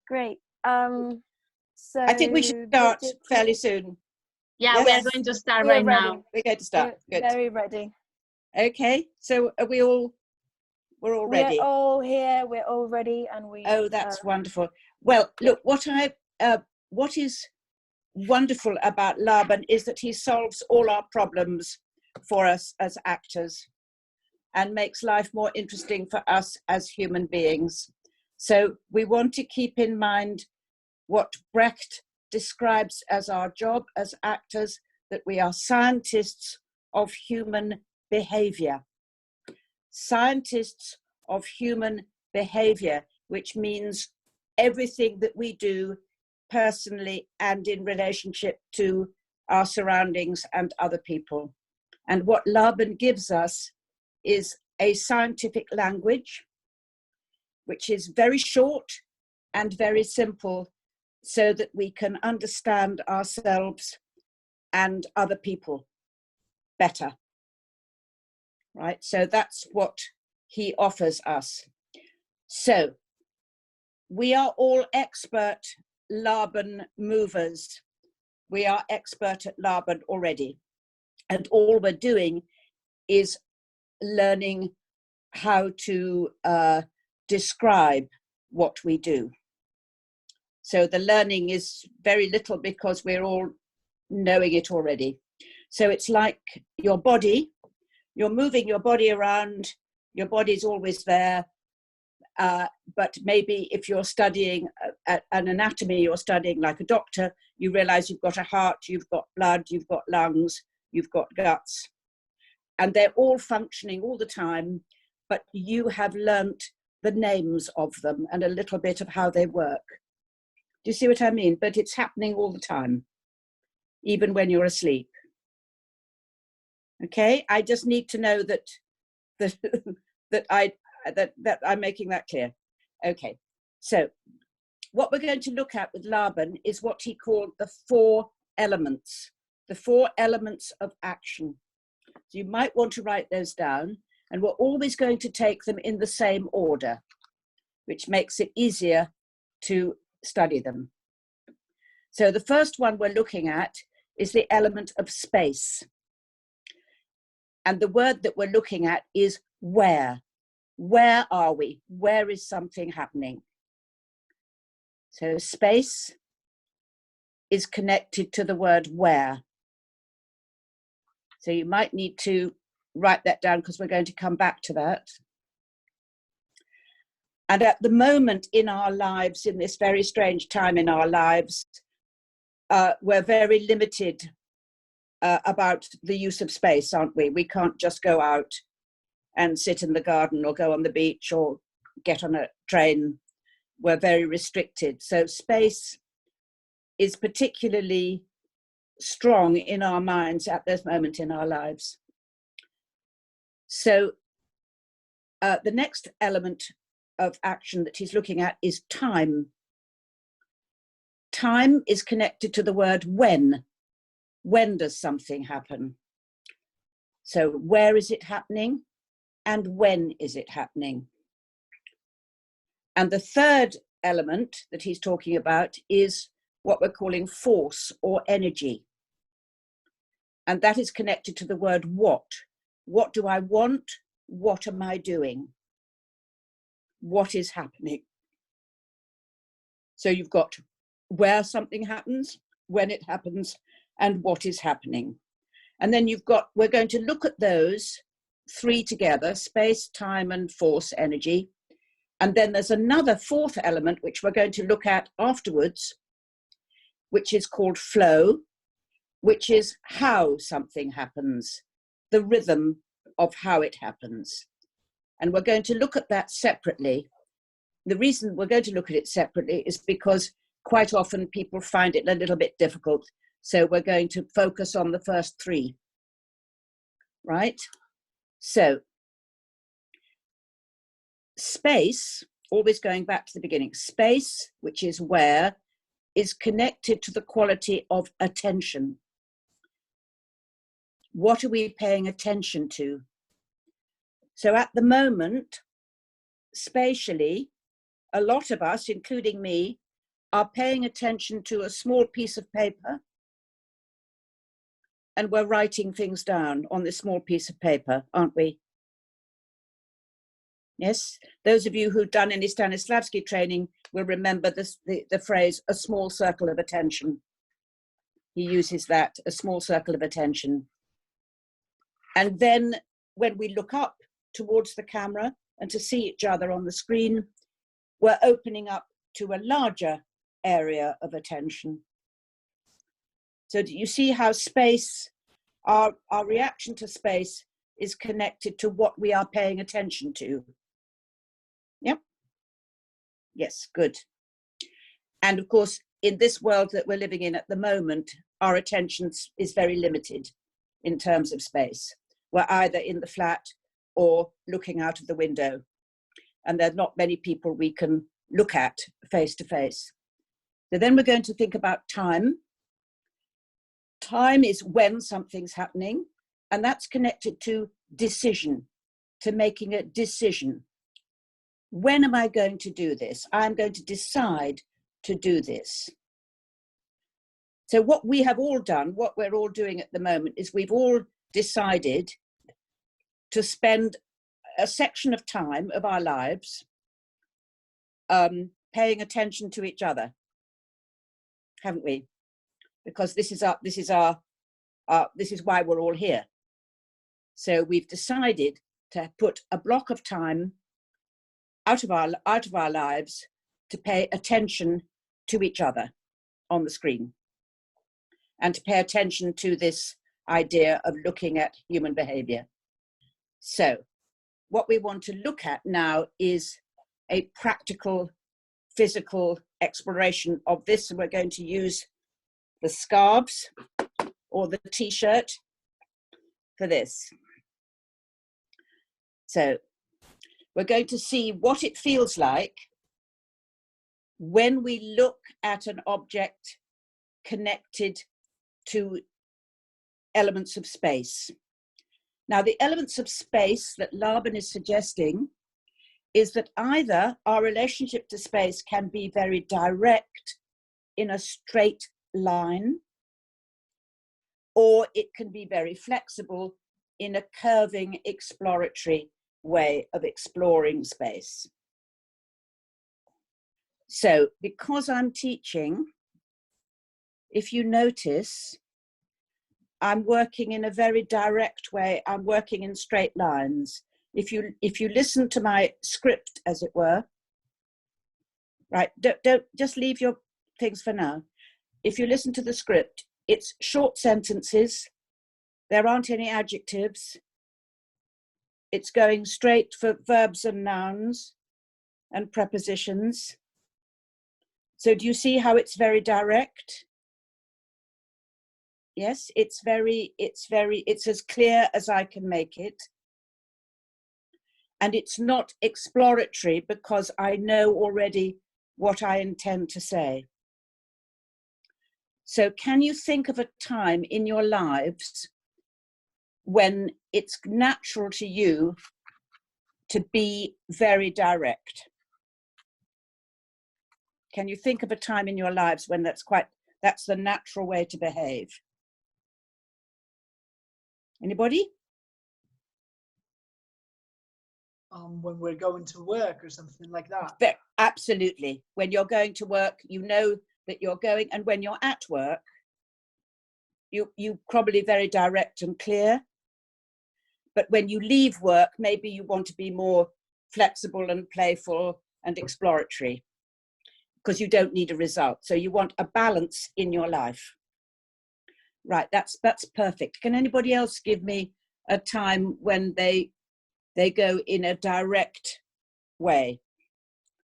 Great. So I think we should start fairly soon. Yeah, Yes. we are going to start We are right ready. now. We're going to start. We're Good. very ready. Okay. So are we all? We're all ready. We're all here. We're all ready, and we. Oh, that's wonderful. Well, look, what is wonderful about Laban is that he solves all our problems for us as actors and makes life more interesting for us as human beings. So we want to keep in mind what Brecht describes as our job as actors, that we are scientists of human behavior. Scientists of human behavior, which means everything that we do personally and in relationship to our surroundings and other people. And what Laban gives us is a scientific language, which is very short and very simple, so that we can understand ourselves and other people better. Right? So that's what he offers us. So we are all expert Laban movers. We are expert at Laban already. And all we're doing is learning how to describe what we do. So the learning is very little because we're all knowing it already. So it's like your body, you're moving your body around, your body's always there, but maybe if you're studying an anatomy, you're studying like a doctor, you realize you've got a heart, you've got blood, you've got lungs, you've got guts, and they're all functioning all the time, but you have learnt the names of them and a little bit of how they work. Do you see what I mean? But it's happening all the time, even when you're asleep. Okay, I just need to know that I'm making that clear. Okay, so what we're going to look at with Laban is what he called the 4 elements of action. So you might want to write those down, and we're always going to take them in the same order, which makes it easier to study them. So the first one we're looking at is the element of space. And the word that we're looking at is where. Where are we? Where is something happening? So space is connected to the word where. So you might need to write that down because we're going to come back to that. And at the moment in our lives, in this very strange time in our lives, we're very limited about the use of space, aren't we? We can't just go out and sit in the garden or go on the beach or get on a train. We're very restricted. So space is particularly strong in our minds at this moment in our lives. So the next element of action that he's looking at is time. Time is connected to the word when. When does something happen? So where is it happening and when is it happening? And the third element that he's talking about is what we're calling force or energy. And that is connected to the word what. What do I want? What am I doing? What is happening? So you've got where something happens, when it happens, and what is happening. And then you've got, we're going to look at those 3 together, space, time, and force, energy. And then there's another 4th element, which we're going to look at afterwards, which is called flow, which is how something happens, the rhythm of how it happens. And we're going to look at that separately. The reason we're going to look at it separately is because quite often people find it a little bit difficult. So we're going to focus on the first 3, right? So space, always going back to the beginning, space, which is where, is connected to the quality of attention. What are we paying attention to? So at the moment, spatially, a lot of us, including me, are paying attention to a small piece of paper, and we're writing things down on this small piece of paper, aren't we? Yes, those of you who've done any Stanislavski training will remember this, the phrase, a small circle of attention. He uses that, a small circle of attention. And then when we look up towards the camera and to see each other on the screen, we're opening up to a larger area of attention. So do you see how space, our reaction to space is connected to what we are paying attention to? Yep. Yes, good. And of course, in this world that we're living in at the moment, our attention is very limited in terms of space. We're either in the flat or looking out of the window. And there are not many people we can look at face to face. So then we're going to think about time. Time is when something's happening, and that's connected to decision, to making a decision. When am I going to do this? I'm going to decide to do this. So what we have all done, what we're all doing at the moment, is we've all decided to spend a section of time of our lives paying attention to each other, haven't we? Because this is why we're all here. So we've decided to put a block of time out of our lives to pay attention to each other on the screen, and to pay attention to this idea of looking at human behavior. So what we want to look at now is a practical, physical exploration of this. And we're going to use the scarves or the t-shirt for this. So we're going to see what it feels like when we look at an object connected to elements of space. Now, the elements of space that Laban is suggesting is that either our relationship to space can be very direct in a straight line, or it can be very flexible in a curving, exploratory way of exploring space. So, because I'm teaching, if you notice, I'm working in a very direct way. I'm working in straight lines. If you listen to my script, as it were, right, don't just leave your things for now. If you listen to the script, it's short sentences. There aren't any adjectives. It's going straight for verbs and nouns and prepositions. So do you see how it's very direct? Yes, it's as clear as I can make it. And it's not exploratory because I know already what I intend to say. So can you think of a time in your lives when it's natural to you to be very direct? Can you think of a time in your lives when that's the natural way to behave? Anybody? When we're going to work or something like that. Absolutely. When you're going to work, you know that you're going, and when you're at work, you probably very direct and clear. But when you leave work, maybe you want to be more flexible and playful and exploratory because you don't need a result. So you want a balance in your life. Right, that's perfect. Can anybody else give me a time when they go in a direct way?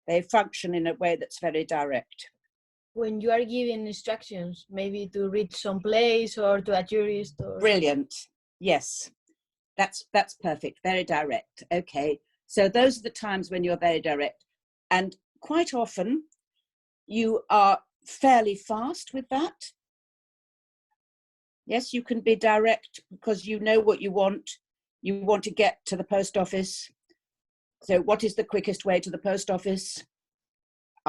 They function in a way that's very direct. When you are giving instructions, maybe to reach some place or to a tourist. Or... Brilliant. Yes, that's perfect. Very direct. Okay, so those are the times when you're very direct. And quite often you are fairly fast with that. Yes, you can be direct because you know what you want. You want to get to the post office. So what is the quickest way to the post office?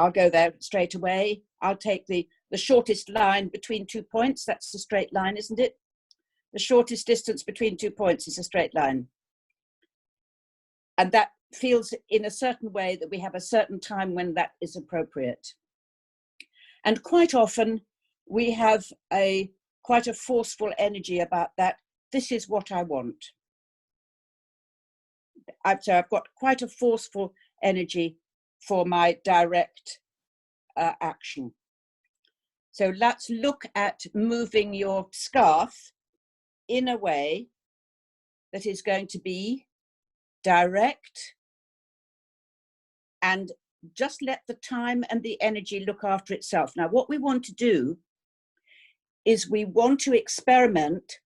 I'll go there straight away. I'll take the shortest line between 2 points. That's a straight line, isn't it? The shortest distance between 2 points is a straight line. And that feels in a certain way that we have a certain time when that is appropriate. And quite often we have quite a forceful energy about that. This is what I want. So I've got quite a forceful energy for my direct action. So let's look at moving your scarf in a way that is going to be direct, and just let the time and the energy look after itself. Now, what we want to do is we want to experiment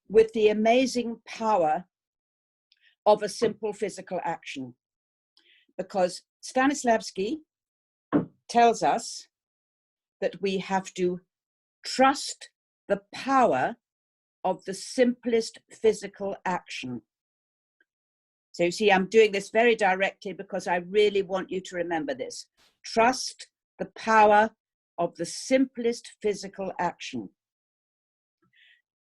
with the amazing power of a simple physical action, because Stanislavski tells us that we have to trust the power of the simplest physical action. So you see, I'm doing this very directly because I really want you to remember this. Trust the power of the simplest physical action.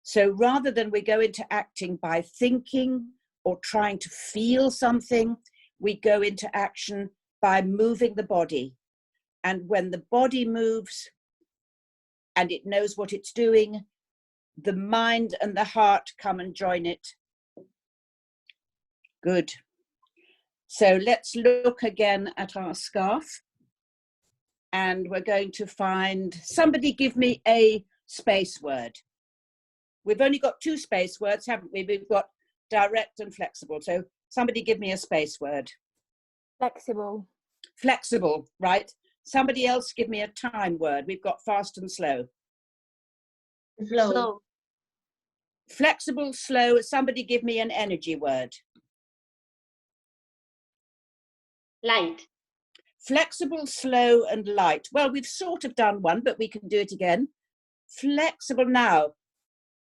So rather than we go into acting by thinking or trying to feel something, we go into action by moving the body. And when the body moves and it knows what it's doing, the mind and the heart come and join it. Good. So let's look again at our scarf. And we're going to find, somebody give me a space word. We've only got 2 space words, haven't we? We've got direct and flexible. So somebody give me a space word. Flexible. Flexible, right? Somebody else give me a time word. We've got fast and slow. Slow. Flexible, slow. Somebody give me an energy word. Light. Flexible, slow, and light. Well, we've sort of done one, but we can do it again. Flexible. Now,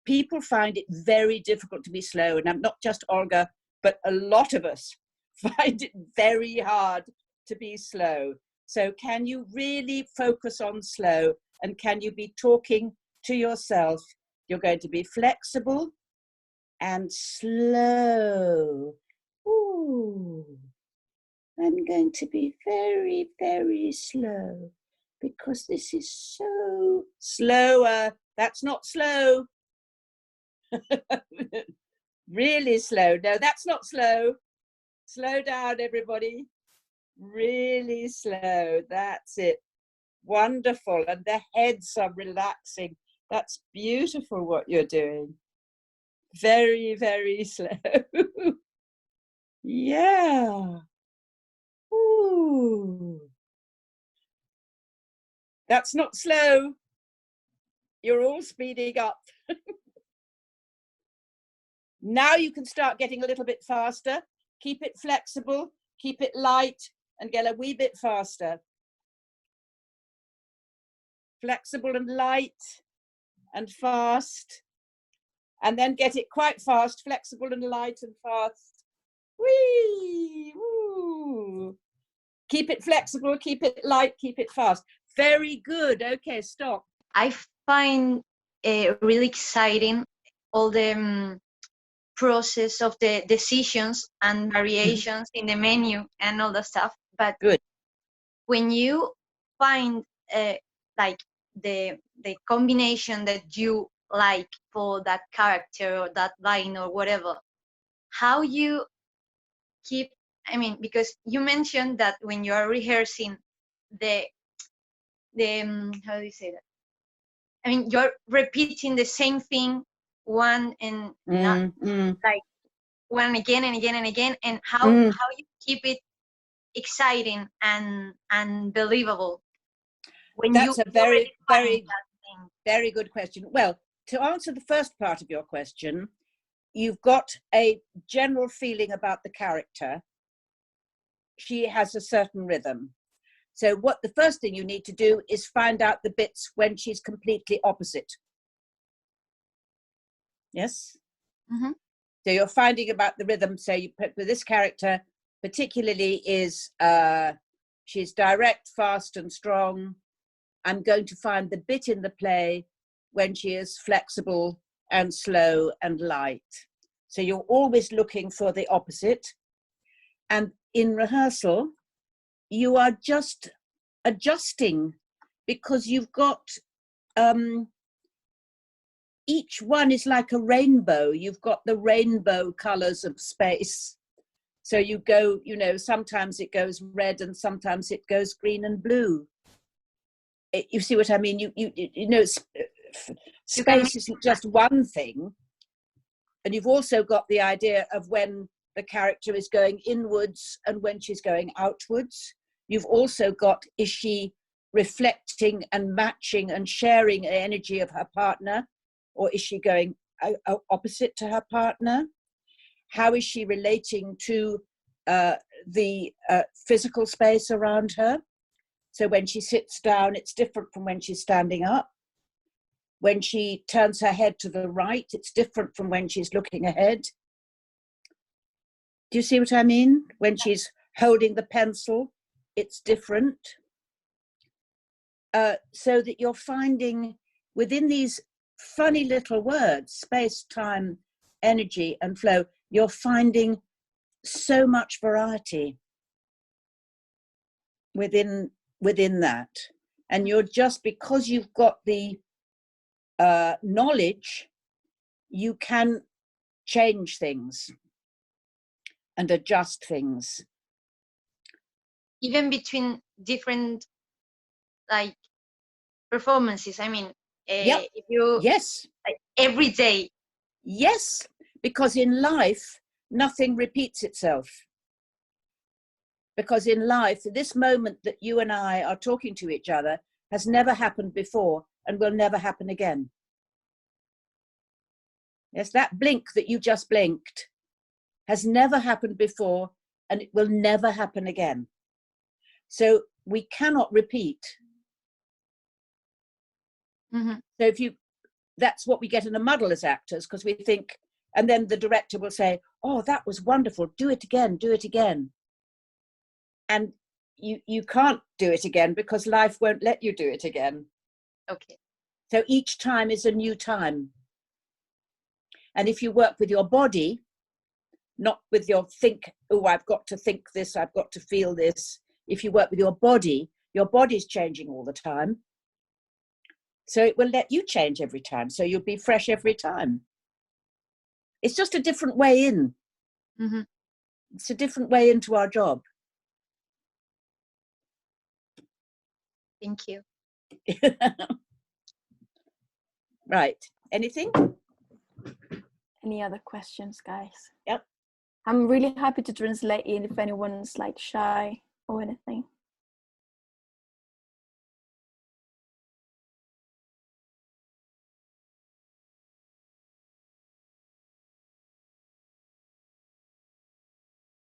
people find it very difficult to be slow, and I'm not just Olga, but a lot of us find it very hard to be slow. So can you really focus on slow, and can you be talking to yourself? You're going to be flexible and slow. Ooh. I'm going to be very, very slow because this is so slower. That's not slow. Really slow. No, that's not slow. Slow down, everybody. Really slow. That's it. Wonderful. And the heads are relaxing. That's beautiful what you're doing. Very, very slow. Yeah. Ooh. That's not slow. You're all speeding up. Now you can start getting a little bit faster. Keep it flexible, keep it light, and get a wee bit faster. Flexible and light and fast. And then get it quite fast, flexible and light and fast. Whee! Woo! Keep it flexible, keep it light, keep it fast. Very good. Okay, stop. I find really exciting all the process of the decisions and variations in the menu and all the stuff. But Good. when you find like the combination that you like for that character or that line or whatever, how you keep, I mean, because you mentioned that when you are rehearsing the how do you say that? I mean, you're repeating the same thing one and not like one again and again and again, and how you keep it exciting and believable when That's you a very, very, that thing. very good question. Well, to answer the first part of your question, you've got a general feeling about the character. She has a certain rhythm. So what the first thing you need to do is find out the bits when she's completely opposite. Yes? Mm-hmm. So you're finding about the rhythm. So you put with this character particularly is, She's direct, fast, and strong. I'm going to find the bit in the play when she is flexible and slow and light. So you're always looking for the opposite. And in rehearsal, you are just adjusting, because you've got, each one is like a rainbow. You've got the rainbow colors of space. So you go, you know, sometimes it goes red and sometimes it goes green and blue. You see what I mean? You know, space isn't just one thing. And you've also got the idea of when the character is going inwards and when she's going outwards. You've also got, is she reflecting and matching and sharing the energy of her partner, or is she going opposite to her partner? How is she relating to the physical space around her? So when she sits down, it's different from when she's standing up. When she turns her head to the right, it's different from when she's looking ahead. Do you see what I mean? When she's holding the pencil, it's different. So that you're finding within these funny little words, space, time, energy, and flow, you're finding so much variety within that. And you're just, because you've got the knowledge, you can change things and adjust things. Even between different like performances, I mean, Yep. if you Yes. like, every day. Yes, because in life, nothing repeats itself. Because in life, this moment that you and I are talking to each other has never happened before and will never happen again. Yes, that blink that you just blinked has never happened before and it will never happen again. So we cannot repeat. Mm-hmm. So that's what we get in a muddle as actors, because we think, and then the director will say, oh, that was wonderful, do it again, do it again. And you can't do it again because life won't let you do it again. Okay. So each time is a new time. And if you work with your body, not with your think, oh, I've got to think this, I've got to feel this. If you work with your body's changing all the time. So it will let you change every time. So you'll be fresh every time. It's just a different way in. Mm-hmm. It's a different way into our job. Thank you. Right. Anything? Any other questions, guys? Yep. I'm really happy to translate it if anyone's like shy or anything.